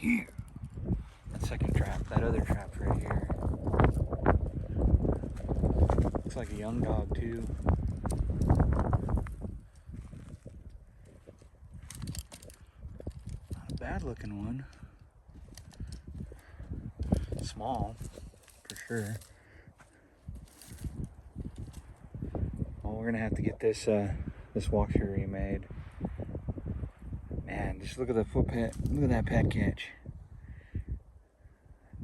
Yeah. That second trap, that other trap's right here. Looks like a young dog too. Not a bad looking one. Small, for sure. Well, we're gonna have to get this this walkthrough remade. Man, just look at the foot pet. Look at that pet catch.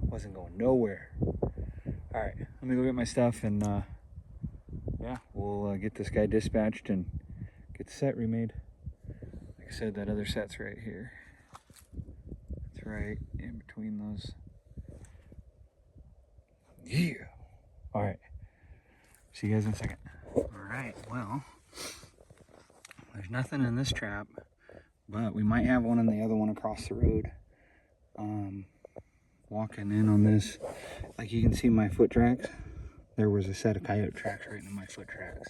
Wasn't going nowhere. All right, let me go get my stuff and yeah, we'll get this guy dispatched and get the set remade. Like I said, that other set's right here. It's right in between those. Yeah. All right. See you guys in a second. All right. Well, there's nothing in this trap, but we might have one in the other one across the road. Walking in on this, like you can see my foot tracks. There was a set of coyote tracks right in my foot tracks.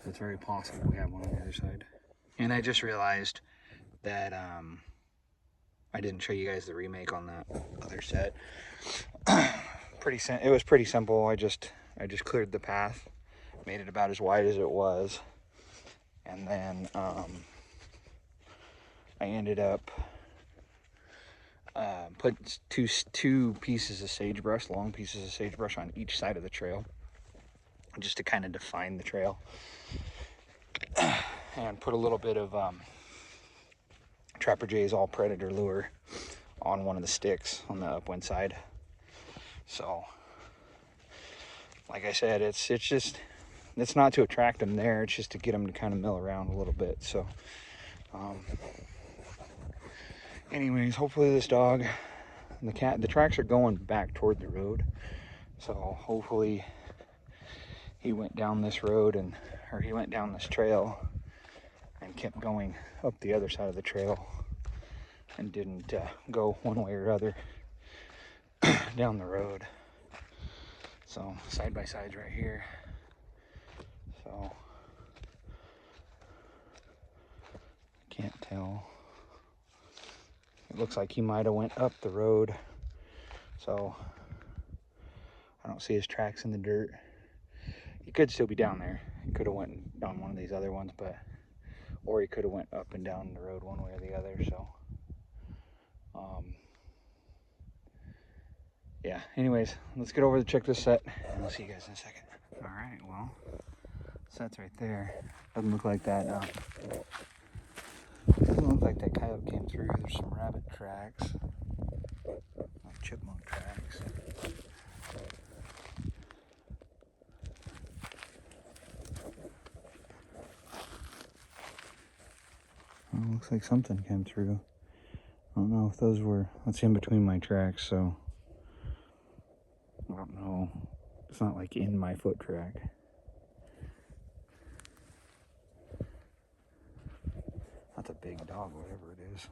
So it's very possible we have one on the other side. And I just realized that I didn't show you guys the remake on that other set. It was pretty simple. I just cleared the path, made it about as wide as it was, and then I ended up putting two pieces of sagebrush, long pieces of sagebrush on each side of the trail, just to kind of define the trail, and put a little bit of Trapper Jay's All Predator lure on one of the sticks on the upwind side. So, like I said, it's not to attract them there. It's just to get them to kind of mill around a little bit. So, anyways, hopefully this dog and the tracks are going back toward the road. So hopefully he went down this road or he went down this trail and kept going up the other side of the trail and didn't go one way or other down the road. So side by sides right here. So I can't tell. It looks like he might have went up the road. So I don't see his tracks in the dirt. He could still be down there. He could have went down one of these other ones, or he could have went up and down the road one way or the other. So yeah, anyways, let's get over to check this set and I'll see you guys in a second. All right, well, set's right there. Doesn't look like that. Doesn't look like that coyote came through. There's some rabbit tracks, like chipmunk tracks. Well, looks like something came through. I don't know if those were, that's in between my tracks, so I don't know. It's not like in my foot track. That's a big dog, whatever it is.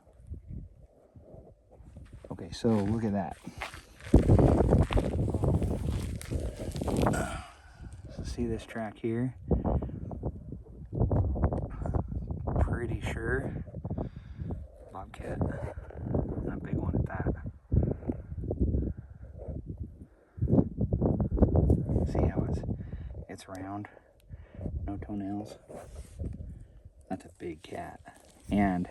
Okay, so look at that. So see this track here? Pretty sure bobcat. A big one at that. See how it's round, no toenails. That's a big cat. And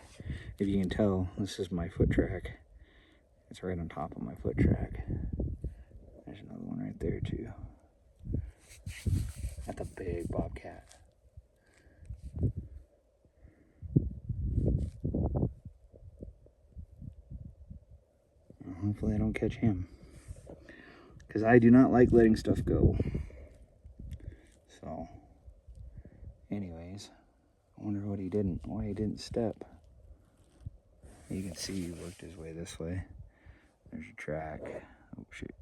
if you can tell, this is my foot track. It's right on top of my foot track. There's another one right there too. That's a big bobcat. Hopefully I don't catch him, because I do not like letting stuff go. So anyways, I wonder why he didn't step. You can see he worked his way this way. There's a track. Oh shoot.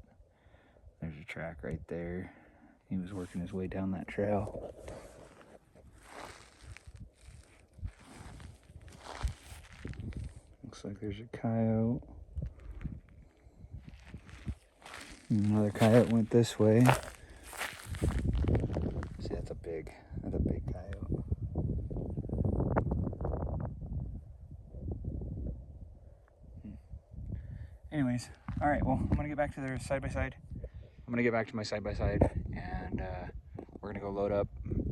There's a track right there. He was working his way down that trail. Looks like there's a coyote. Another coyote went this way. See, that's a big coyote. Anyways, all right, well, I'm gonna get back to their side-by-side. I'm gonna get back to my side-by-side, and we're gonna go load up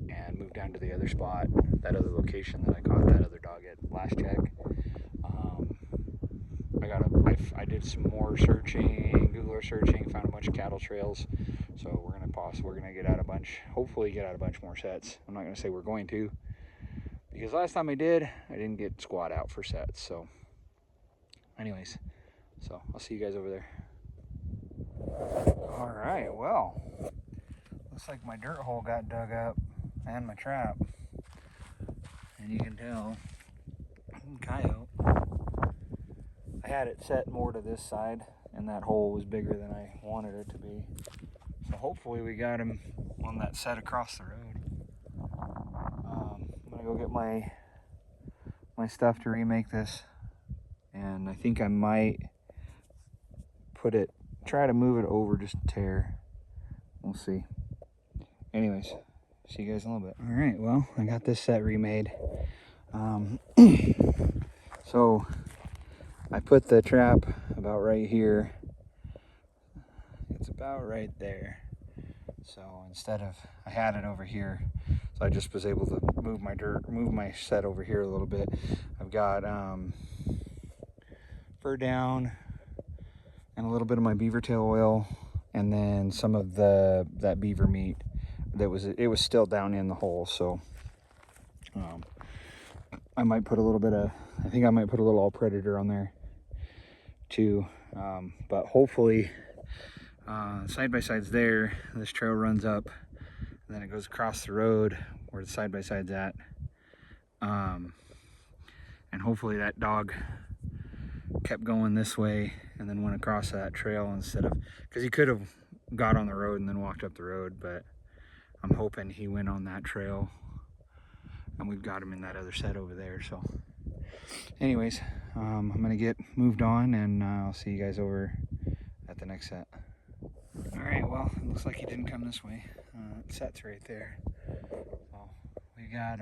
and move down to the other spot, that other location that I caught that other dog at last check. I did some more searching, Google searching, found a bunch of cattle trails. So we're gonna get out a bunch, hopefully get out a bunch more sets. I'm not gonna say we're going to, because last time I did, I didn't get squat out for sets. So anyways, so I'll see you guys over there. All right, well, looks like my dirt hole got dug up and my trap. And you can tell, coyote. I had it set more to this side, and that hole was bigger than I wanted it to be. So hopefully we got him on that set across the road. I'm gonna go get my stuff to remake this, and I think I might try to move it over just a tear. We'll see. Anyways, see you guys in a little bit. All right, well, I got this set remade. So I put the trap about right here. It's about right there. So instead of, I had it over here, so I just was able to move my set over here a little bit. I've got fur down and a little bit of my beaver tail oil, and then some of that beaver meat it was still down in the hole. So I might put a little bit of, I think I might put a little all predator on there too. But hopefully side by side's there, this trail runs up, and then it goes across the road where the side by side's at, and hopefully that dog kept going this way and then went across that trail instead of, because he could have got on the road and then walked up the road, but I'm hoping he went on that trail and we've got him in that other set over there. So anyways, I'm gonna get moved on, and I'll see you guys over at the next set. All right, well, it looks like he didn't come this way. Set's right there. So we got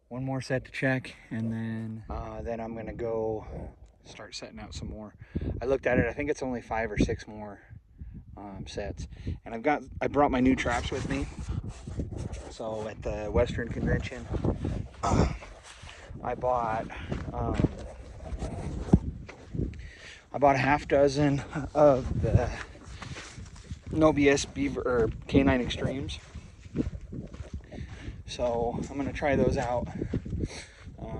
one more set to check, and then I'm gonna go start setting out some more. I looked at it, I think it's only 5 or 6 more sets, and I brought my new traps with me. So at the Western Convention, I bought a half dozen of the No BS Beaver or Canine Extremes. So I'm gonna try those out,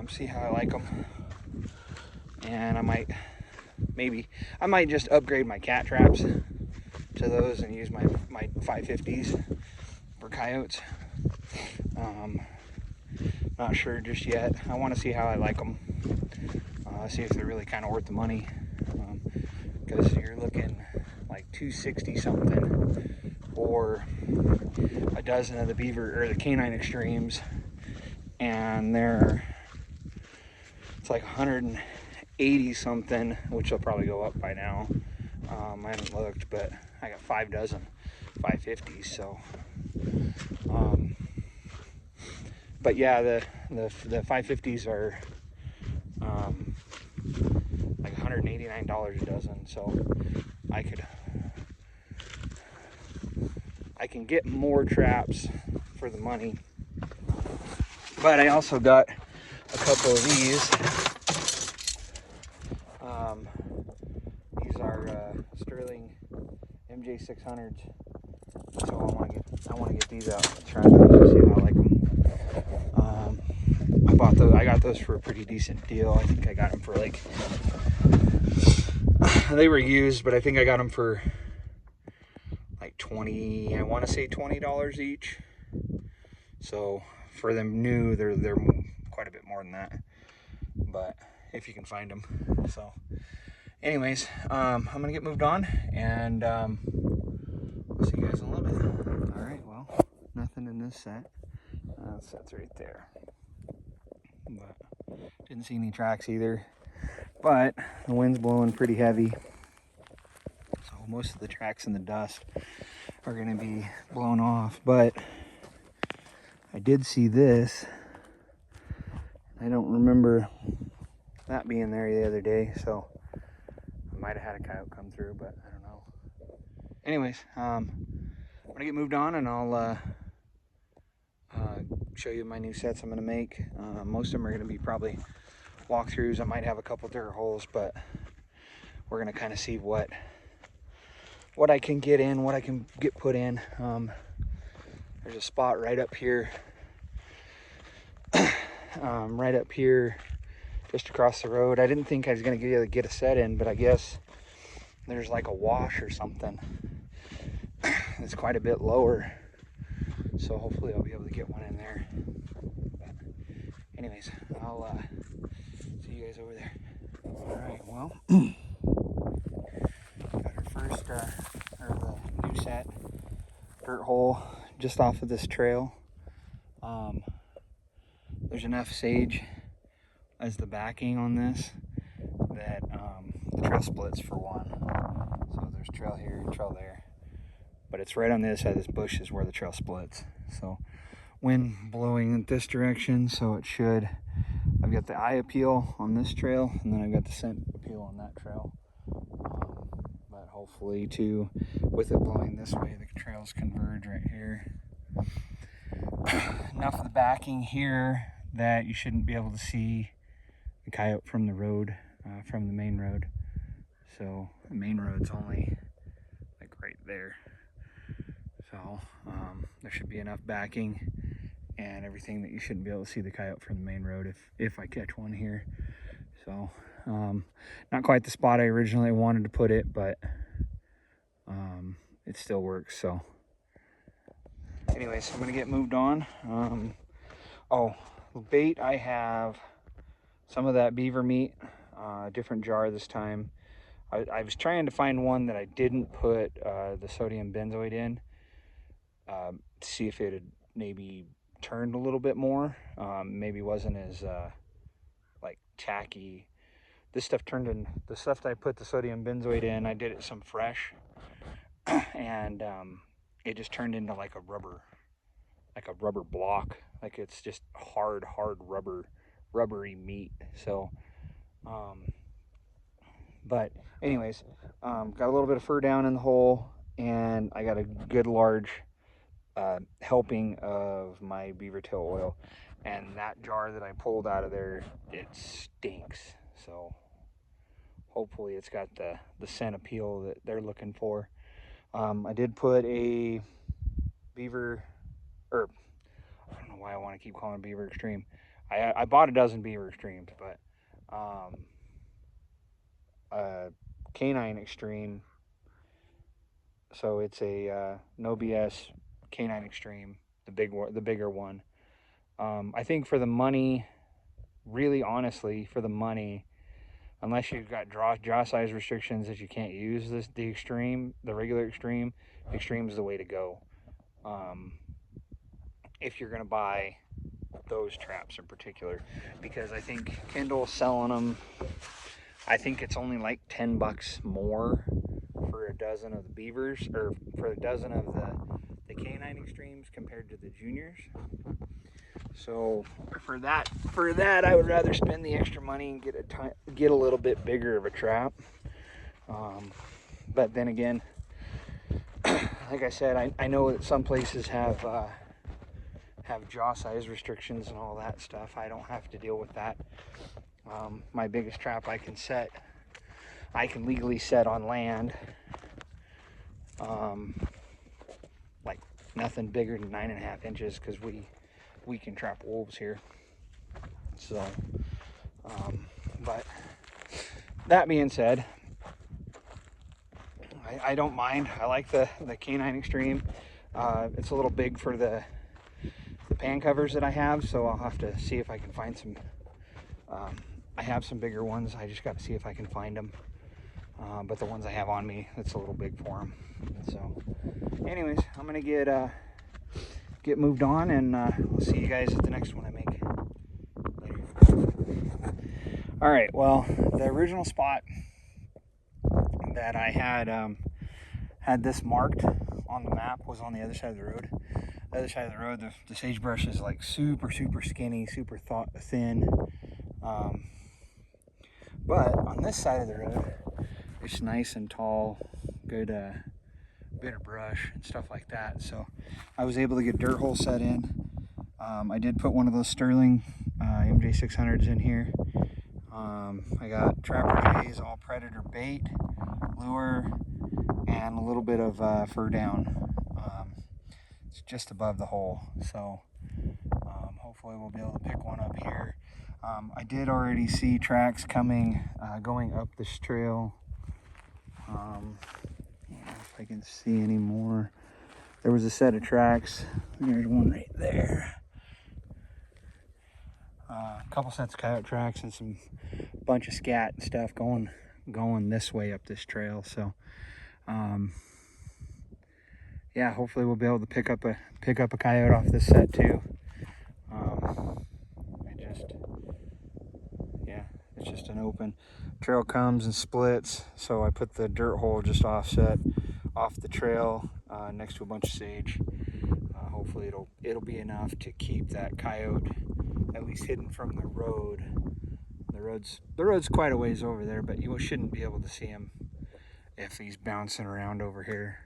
see how I like them, and I might just upgrade my cat traps to those and use my 550s for coyotes. Not sure just yet. I want to see how I like them, see if they're really kind of worth the money, because you're looking like $260 something for a dozen of the beaver or the Canine Extremes, and it's like $180 something, which will probably go up by now. I haven't looked, but I got 5 dozen 550s. So but yeah, the 550s are like $189 a dozen, so I can get more traps for the money. But I also got a couple of these. These are Sterling MJ600s, so I want to get these out and try those, see how I like them. I got those for a pretty decent deal. I think I got them for like, they were used, but I think I got them for like I want to say $20 each. So for them new, they're quite a bit more than that, but if you can find them. So anyways, I'm gonna get moved on, and I'll see you guys in a little bit. All right, well, nothing in this set. Set's right there, but didn't see any tracks either. But the wind's blowing pretty heavy, so most of the tracks in the dust are going to be blown off. But I did see this. I don't remember that being there the other day, so I might have had a coyote come through, but I don't know. Anyways, I'm gonna get moved on, and I'll show you my new sets I'm gonna make. Most of them are gonna be probably walkthroughs. I might have a couple dirt holes, but we're gonna kind of see what I can get in, what I can get put in. There's a spot right up here, just across the road. I didn't think I was gonna be able to get a set in, but I guess there's like a wash or something. It's quite a bit lower, so hopefully I'll be able to get one in there. But anyways, I'll see you guys over there. All right, well, got our first, or the new set dirt hole just off of this trail. There's enough sage as the backing on this that the trail splits for one. So there's trail here, trail there. But it's right on the other side of this bush is where the trail splits. So wind blowing in this direction, so it should. I've got the eye appeal on this trail, and then I've got the scent appeal on that trail. But hopefully too, with it blowing this way, the trails converge right here. Enough of the backing here that you shouldn't be able to see the coyote from the road, from the main road. So the main road's only like right there. So there should be enough backing and everything that you shouldn't be able to see the coyote from the main road if I catch one here. So not quite the spot I originally wanted to put it, but it still works. So anyways, I'm gonna get moved on. Oh, bait, I have some of that beaver meat, different jar this time. I was trying to find one that I didn't put the sodium benzoate in, to see if it had maybe turned a little bit more. Maybe wasn't as like tacky. This stuff turned in, the stuff that I put the sodium benzoate in, I did it some fresh, and it just turned into like a rubber block. Like it's just hard rubbery meat. So but anyways, got a little bit of fur down in the hole, and I got a good large helping of my beaver tail oil, and that jar that I pulled out of there, it stinks. So hopefully it's got the scent appeal that they're looking for. I did put a beaver, or I don't know why I want to keep calling it Beaver Extreme. I bought a dozen Beaver Extremes, but Canine Extreme. So it's a no BS Canine Extreme, the bigger one. I think for the money, really honestly, for the money, unless you've got jaw size restrictions that you can't use the Extreme, the regular Extreme, the Extreme is the way to go. If you're gonna buy those traps in particular, because I think Kendall's selling them, I think it's only like $10 more for a dozen of the beavers, or for a dozen of the Canine Extremes compared to the juniors. So for that I would rather spend the extra money and get a little bit bigger of a trap. But then again, like I said, I know that some places have jaw size restrictions and all that stuff. I don't have to deal with that. My biggest trap I can legally set on land, like nothing bigger than 9.5 inches, because we can trap wolves here. So but that being said, I don't mind. I like the Canine Extreme. It's a little big for the pan covers that I have, so I'll have to see if I can find some. I have some bigger ones. I just got to see if I can find them. But the ones I have on me, it's a little big for them. So anyways, I'm gonna get moved on, and we'll see you guys at the next one I make. Later. All right, well, the original spot that I had this marked on the map was on the other side of the road. The other side of the road, the sagebrush is like super skinny, super thin. But on this side of the road, it's nice and tall, good bit of brush and stuff like that. So I was able to get dirt hole set in. I did put one of those Sterling MJ600s in here. I got Trapper J's, all predator bait, lure, and a little bit of fur down. It's just above the hole, so hopefully we'll be able to pick one up here. I did already see tracks coming, going up this trail. If I can see any more. There was a set of tracks. There's one right there. A couple sets of coyote tracks and some bunch of scat and stuff going this way up this trail. So yeah, hopefully we'll be able to pick up a coyote off this set too. It's just an open trail, comes and splits, so I put the dirt hole just offset off the trail next to a bunch of sage. Hopefully it'll be enough to keep that coyote at least hidden from the road. The road's quite a ways over there, but you shouldn't be able to see him if he's bouncing around over here.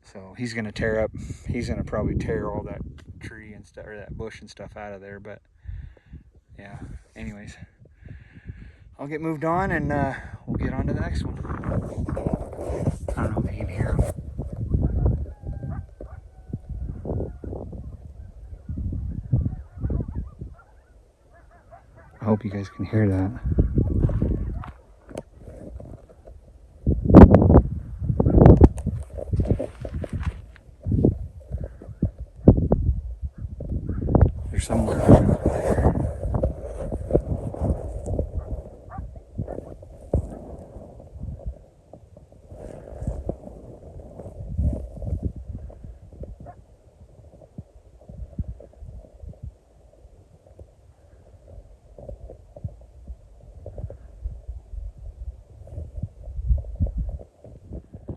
So he's gonna probably tear all that tree and stuff, or that bush and stuff out of there. But yeah, anyways, I'll get moved on and we'll get on to the next one. I don't know if you can hear him. I hope you guys can hear that. There's somewhere right over there.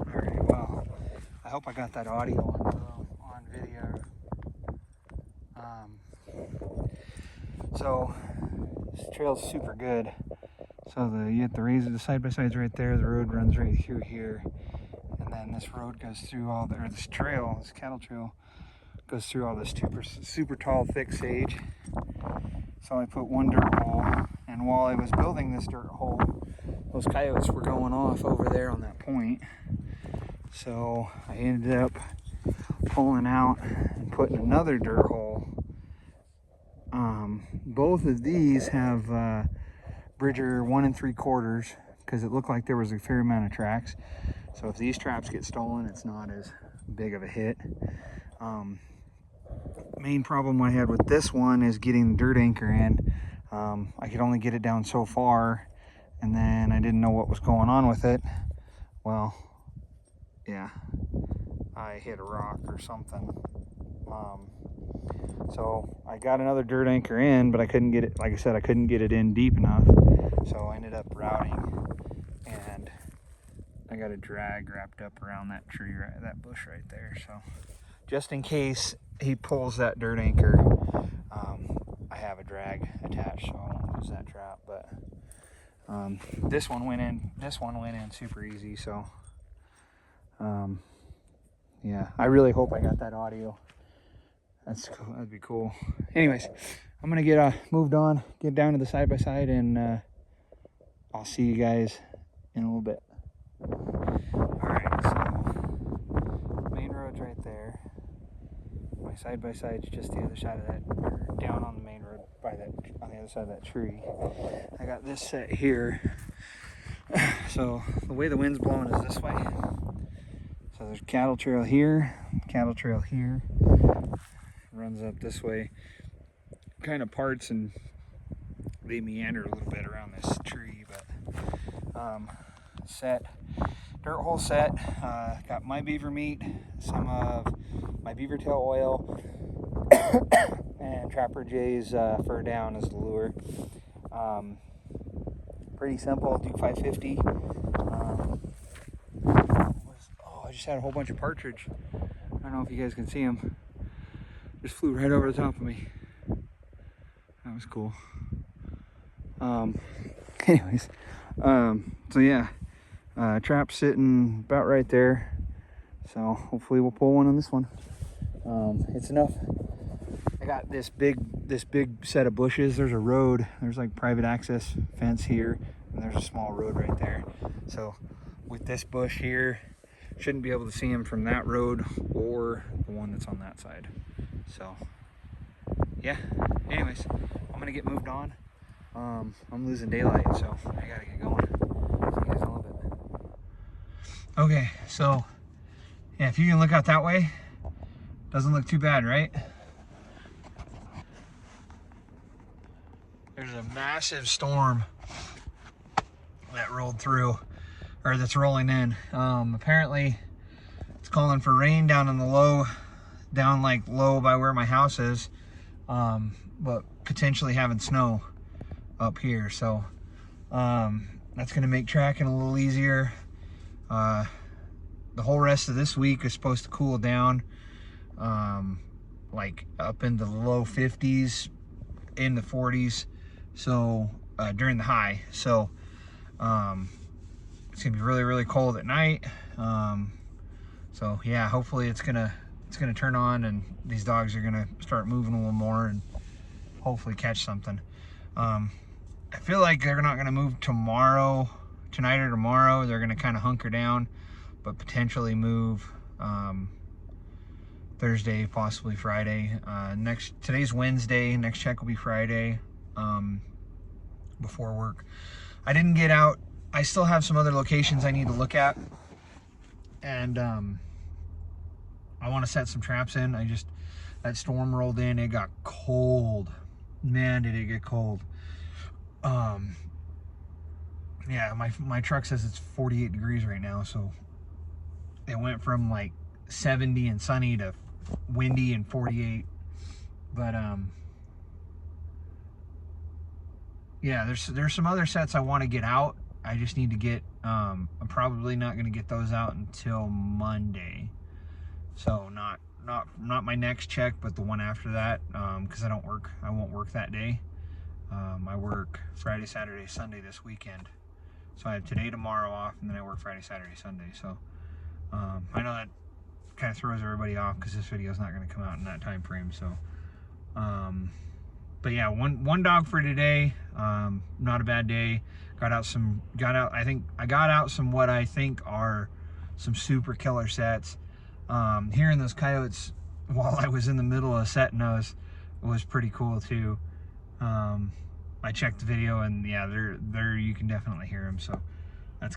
Alright, well, I hope I got that audio on video. So this trail's super good. So you get the side-by-sides right there. The road runs right through here, and then this road goes through this cattle trail goes through all this super tall, thick sage. So I put one dirt hole, and while I was building this dirt hole, those coyotes were going off over there on that point. So I ended up pulling out and putting another dirt hole. Both of these have Bridger 1 3/4, because it looked like there was a fair amount of tracks. So if these traps get stolen, it's not as big of a hit. Main problem I had with this one is getting the dirt anchor in. I could only get it down so far, and then I didn't know what was going on with it. Well, yeah, I hit a rock or something. So I got another dirt anchor in, but I couldn't get it, like I said, I couldn't get it in deep enough. So I ended up routing, and I got a drag wrapped up around that tree, that bush right there. So just in case he pulls that dirt anchor, I have a drag attached, so I won't lose that trap. But this one went in super easy. So yeah, I really hope I got that audio. That's cool. That'd be cool. Anyways, I'm gonna get moved on, get down to the side-by-side, and I'll see you guys in a little bit. Alright, so main road's right there. My side-by-side's just the other side of that, or down on the main road on the other side of that tree. I got this set here. So the way the wind's blowing is this way. So there's cattle trail here, runs up this way, kind of parts, and they meander a little bit around this tree. But dirt hole set, got my beaver meat, some of my beaver tail oil, and Trapper J's fur down as the lure. Pretty simple. Duke 550. I just had a whole bunch of partridge. I don't know if you guys can see them. Just flew right over the top of me. That was cool. Anyways, So yeah, trap sitting about right there. So hopefully we'll pull one on this one. It's enough. I got this big set of bushes. There's a road. There's like private access fence here, and there's a small road right there. So with this bush here, shouldn't be able to see him from that road or the one that's on that side. So yeah, anyways, I'm gonna get moved on. I'm losing daylight, so I gotta get going. See you guys in a little bit. Okay, so yeah, if you can look out that way, doesn't look too bad, right? There's a massive storm that rolled through, or that's rolling in. Apparently it's calling for rain down in the low, down like low by where my house is, but potentially having snow up here. So that's gonna make tracking a little easier. The whole rest of this week is supposed to cool down, like up into the low 50s, in the 40s. So during the high, so it's gonna be really cold at night. So yeah, hopefully it's gonna turn on and these dogs are gonna start moving a little more and hopefully catch something. I feel like they're not gonna move tonight or tomorrow. They're gonna kind of hunker down, but potentially move Thursday, possibly Friday. Today's Wednesday, next check will be Friday, before work. I didn't get out. I still have some other locations I need to look at, and I want to set some traps in. That storm rolled in, it got cold. Man, did it get cold. Yeah, my truck says it's 48 degrees right now, so it went from like 70 and sunny to windy and 48. But yeah, there's some other sets I want to get out. I just need to get, I'm probably not going to get those out until Monday. So not my next check, but the one after that, because I won't work that day. I work Friday, Saturday, Sunday this weekend. So I have today, tomorrow off, and then I work Friday, Saturday, Sunday. So I know that kind of throws everybody off because this video is not going to come out in that time frame. So but yeah, one dog for today. Not a bad day. I got out some what I think are some super killer sets. Hearing those coyotes while I was in the middle of setting those was pretty cool too. I checked the video and yeah, they're you can definitely hear them. So that's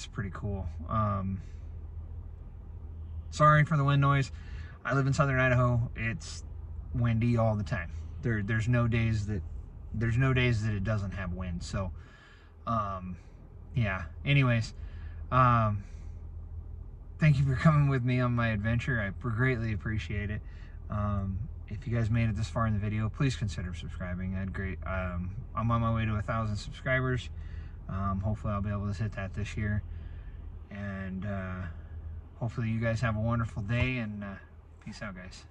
pretty cool. Sorry for the wind noise. I live in southern Idaho. It's windy all the time. There's no days that it doesn't have wind. So yeah, anyways, thank you for coming with me on my adventure. I greatly appreciate it. If you guys made it this far in the video, please consider subscribing. I'm on my way to 1,000 subscribers. Hopefully I'll be able to hit that this year, and hopefully you guys have a wonderful day, and peace out, guys.